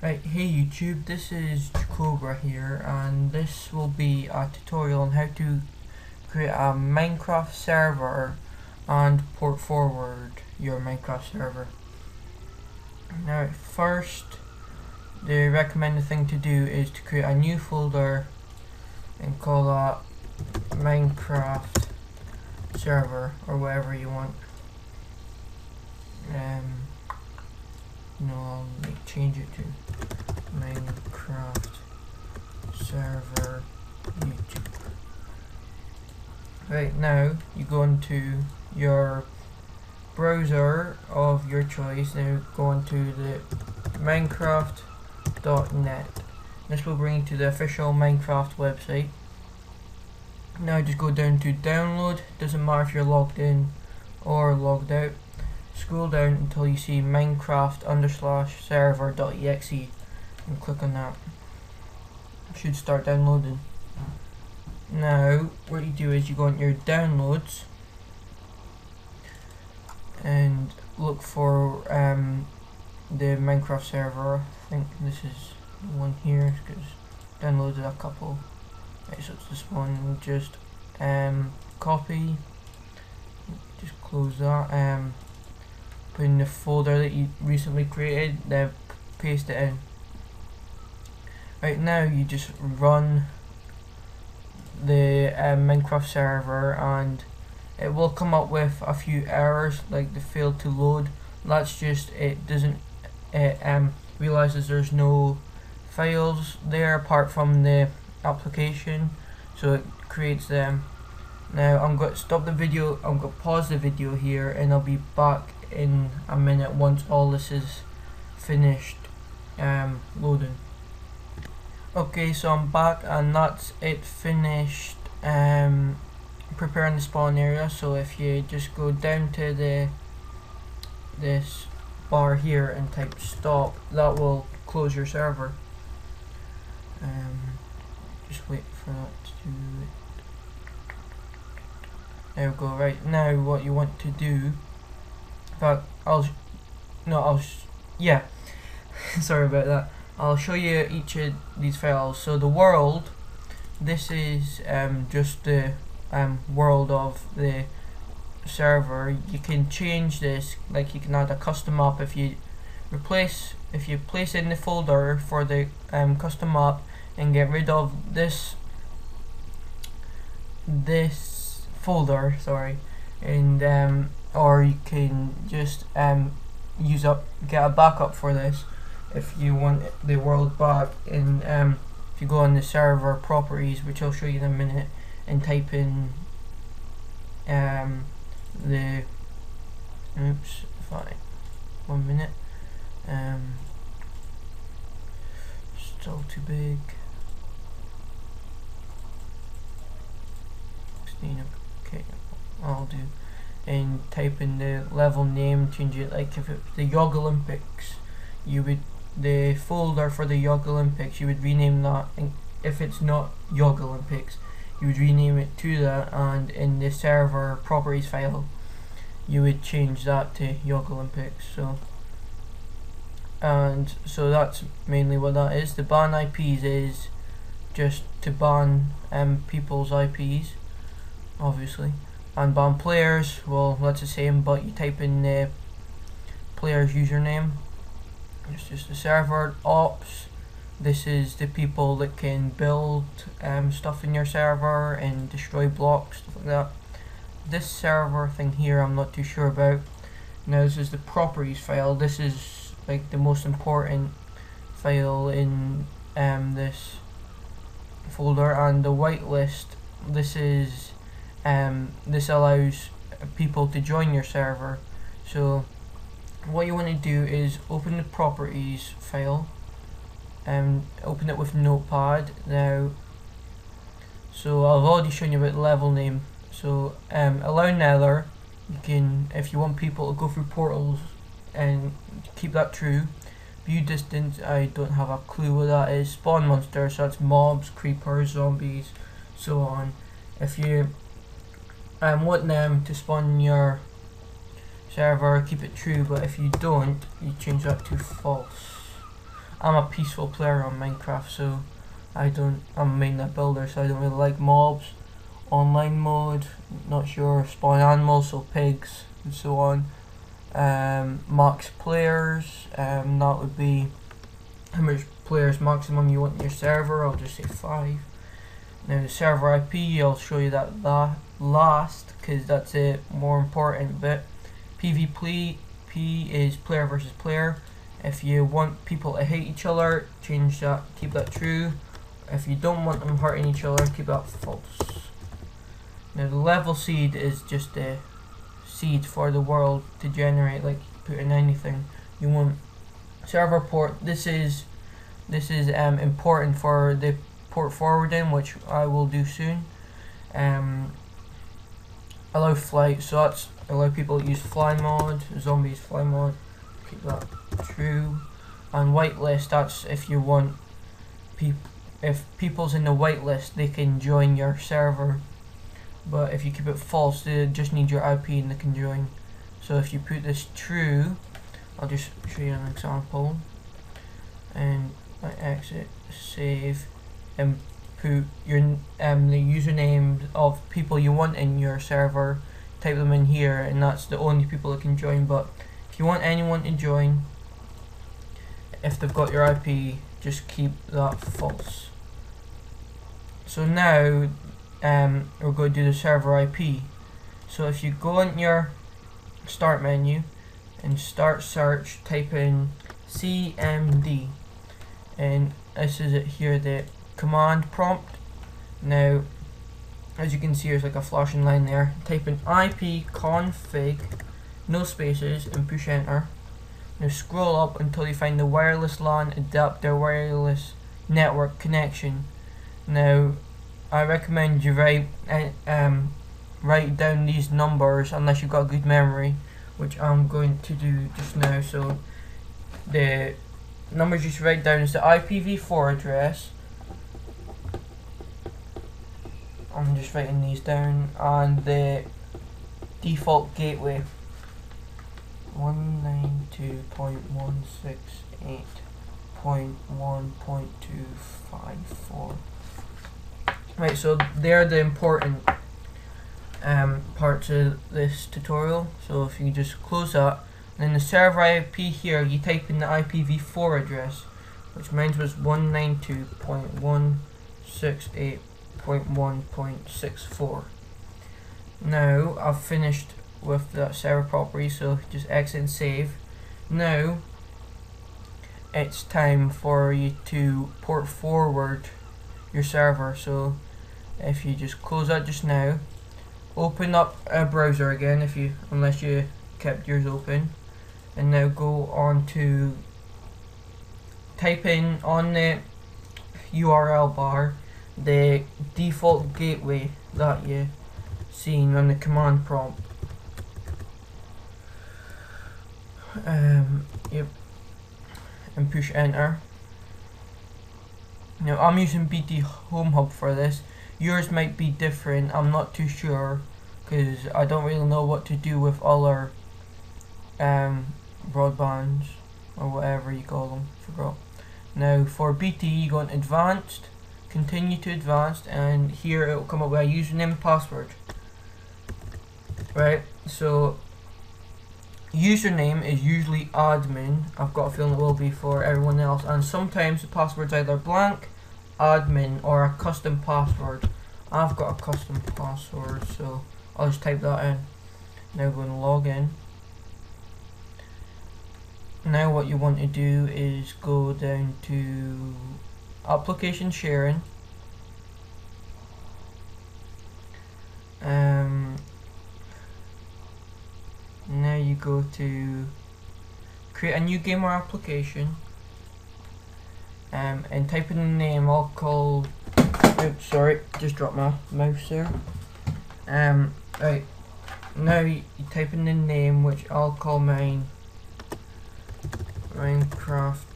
Right, hey YouTube, this is Cobra here, and this will be a tutorial on how to create a Minecraft server and port forward your Minecraft server. Now first, the recommended thing to do is to create a new folder and call that Minecraft server or whatever you want. I'll change it to Minecraft server YouTube. Right, now you go into your browser of your choice. Now go into the minecraft.net. This will bring you to the official Minecraft website. Now just go down to download. Doesn't matter if you're logged in or logged out. Scroll down until you see minecraft_server.exe and click on that. It should start downloading. Now what you do is you go into your downloads and look for the Minecraft server. I think this is the one here because downloaded a couple. Right, so it's this one. Just copy, just close that, put in the folder that you recently created, then paste it in. Right, now you just run the Minecraft server and it will come up with a few errors like the failed to load. That's just it realizes there's no files there apart from the application, so it creates them. Now I'm going to stop the video, I'm going to pause the video here and I'll be back in a minute once all this is finished loading. Okay, so I'm back and that's it finished preparing the spawn area. So if you just go down to this bar here and type stop, that will close your server. Just wait for that to do it. There we go. Right, now what you want to do, in fact, yeah, sorry about that. I'll show you each of these files. So the world, this is just the world of the server. You can change this, like you can add a custom map if you place in the folder for the custom map and get rid of this folder, sorry, and or you can just get a backup for this if you want the world back. And if you go on the server properties, which I'll show you in a minute, and type in one minute, still too big. Okay, I'll do, and type in the level name, change it, like if it's the Yog Olympics, you would, the folder for the Yog Olympics, you would rename that, and if it's not Yog Olympics, you would rename it to that, and in the server properties file you would change that to Yog Olympics. So that's mainly what that is. The ban IPs is just to ban people's IPs, obviously, and ban players, well, that's the same, but you type in the player's username. It's just the server ops. This is the people that can build stuff in your server and destroy blocks, stuff like that. This server thing here I'm not too sure about. Now this is the properties file. This is like the most important file in this folder, and the whitelist, this is this allows people to join your server. So what you want to do is open the properties file and open it with Notepad. Now, so I've already shown you about the level name. So allow nether, you can, if you want people to go through portals, and keep that true. View distance, I don't have a clue what that is. Spawn monster, so that's mobs, creepers, zombies, so on. If you want them to spawn in your server, keep it true, but if you don't, you change that to false. I'm a peaceful player on Minecraft, so I'm mainly a builder, so I don't really like mobs. Online mode, not sure. Spawn animals, so pigs and so on. Max players, that would be how much players maximum you want in your server. I'll just say 5. Now the server IP, I'll show you that last, because that's a more important bit. PvP is player versus player. If you want people to hate each other, change that, keep that true. If you don't want them hurting each other, keep that false. Now the level seed is just a seed for the world to generate, like put in anything you want. Server port, this is important for the port forwarding, which I will do soon. Allow flight, so that's allow people to use fly mod, zombies fly mod, keep that true. And whitelist, that's if you want if people's in the whitelist, they can join your server. But if you keep it false, they just need your IP and they can join. So if you put this true, I'll just show you an example. And I exit, save, and put your the username of people you want in your server. Type them in here, and that's the only people that can join. But if you want anyone to join, if they've got your IP, just keep that false. So now we're going to do the server IP. So if you go in your start menu and start search, type in CMD, and this is it here, the command prompt. Now as you can see, there's like a flashing line there. Type in ipconfig, no spaces, and push enter. Now scroll up until you find the wireless LAN adapter wireless network connection. Now I recommend you write down these numbers unless you've got good memory, which I'm going to do just now. So the numbers you should write down is the IPv4 address. I'm just writing these down, and the default gateway 192.168.1.254. Right, so they're the important parts of this tutorial. So if you just close that, and then the server IP here, you type in the IPv4 address, which mine was 192.168.1.64. Now I've finished with that server property, so just exit and save. Now it's time for you to port forward your server. So if you just close that just now, open up a browser again unless you kept yours open, and now go on to type in on the URL bar the default gateway that you seen on the command prompt. Yep, and push enter. Now I'm using BT Home Hub for this. Yours might be different, I'm not too sure, because I don't really know what to do with other broadbands or whatever you call them. Forgot. Now for BT, you go on advanced, continue to advanced, and here it will come up with a username and password. Right, so username is usually admin. I've got a feeling it will be for everyone else, and sometimes the password's either blank, admin, or a custom password. I've got a custom password, so I'll just type that in. Now go and log in. Now what you want to do is go down to application sharing. Now you go to create a new game or application, and type in the name. I'll call, oops, sorry, just dropped my mouse there. Right, now you type in the name, which I'll call mine Minecraft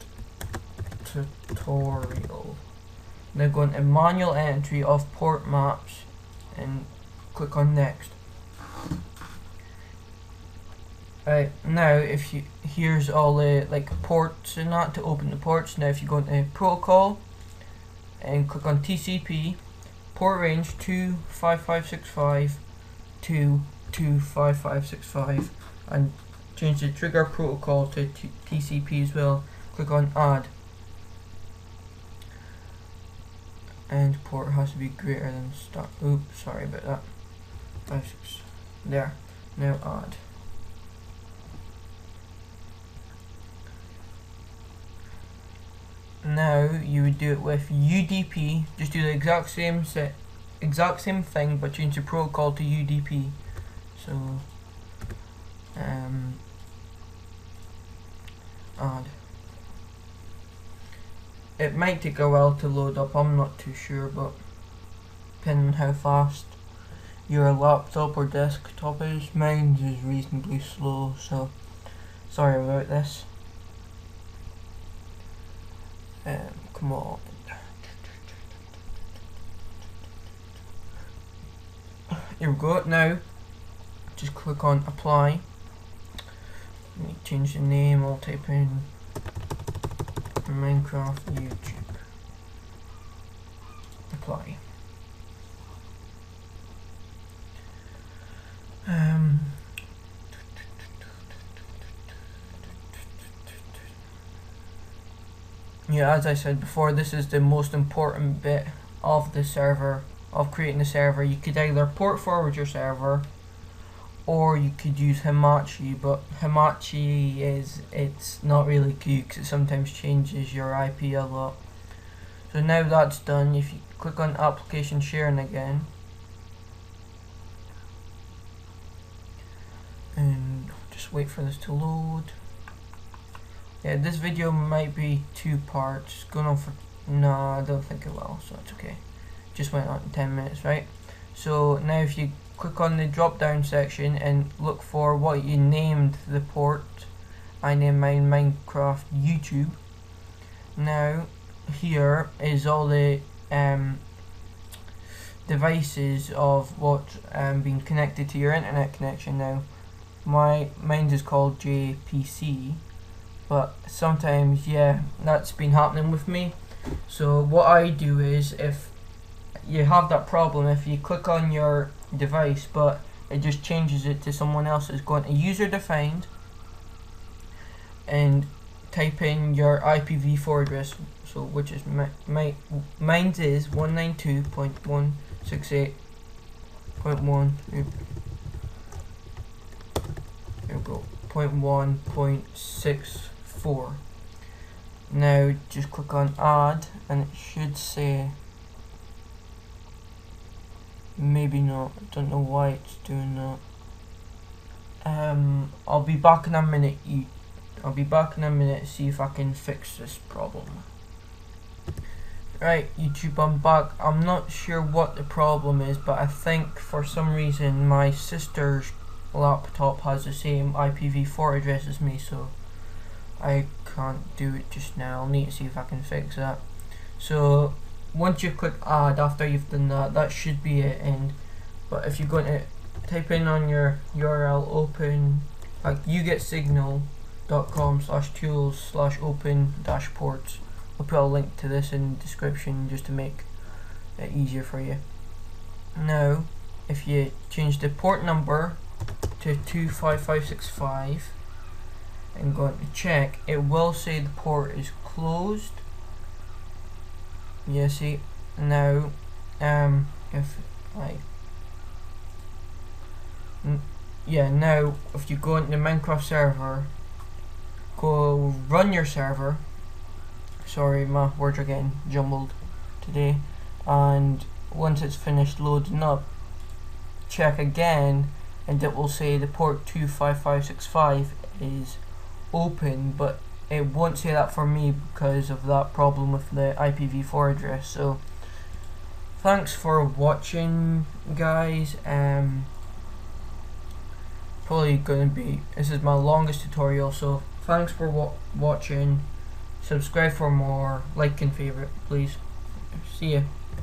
tutorial. Now go into manual entry of port maps and click on next. Right, now if you, here's all the like ports and that to open the ports. Now if you go into protocol and click on TCP, port range 25565 to 25565, and change the trigger protocol to TCP as well. Click on add, and port has to be greater than start. Oops, sorry about that. 56. There. Now add. Now you would do it with UDP. Just do the exact same thing, but change the protocol to UDP. So add. It might take a while to load up, I'm not too sure, but depending on how fast your laptop or desktop is, mine is reasonably slow, so sorry about this. Come on. Here we go. Now just click on apply. Let me change the name. I'll type in Minecraft YouTube. Apply. Yeah, as I said before, this is the most important bit of the server, of creating the server. You could either port forward your server, or you could use Hamachi, but Hamachi it's not really good because it sometimes changes your IP a lot. So now that's done, if you click on application sharing again, and just wait for this to load. Yeah, this video might be 2 parts, going on for, no, I don't think it will, so it's okay. Just went on 10 minutes, right? So now if you click on the drop down section and look for what you named the port, I named mine Minecraft YouTube. Now here is all the devices of what being connected to your internet connection. Now mine is called JPC, but sometimes, yeah, that's been happening with me. So what I do is, if you have that problem, if you click on your device but it just changes it to someone else's, go into user defined and type in your IPv4 address, so which is mine is 192.168.1. Here we go. 0.1.64. Now just click on add and it should say, maybe not, I don't know why it's doing that. I'll be back in a minute. I'll be back in a minute to see if I can fix this problem. Right, YouTube, I'm back. I'm not sure what the problem is, but I think for some reason my sister's laptop has the same IPv4 address as me, so I can't do it just now. I'll need to see if I can fix that. So once you click add, after you've done that, that should be it. And but if you're going to type in on your URL open, like ugetssignal.com/tools/open-ports, I'll put a link to this in the description just to make it easier for you. Now if you change the port number to 25565 and go to check, it will say the port is closed. Yeah, see, now if I now if you go into the Minecraft server, go run your server. Sorry, my words are getting jumbled today. And once it's finished loading up, check again and it will say the port 25565 is open, but it won't say that for me because of that problem with the IPv4 address. So thanks for watching, guys. Probably gonna be, this is my longest tutorial, so thanks for watching. Subscribe for more, like and favorite, please. See ya.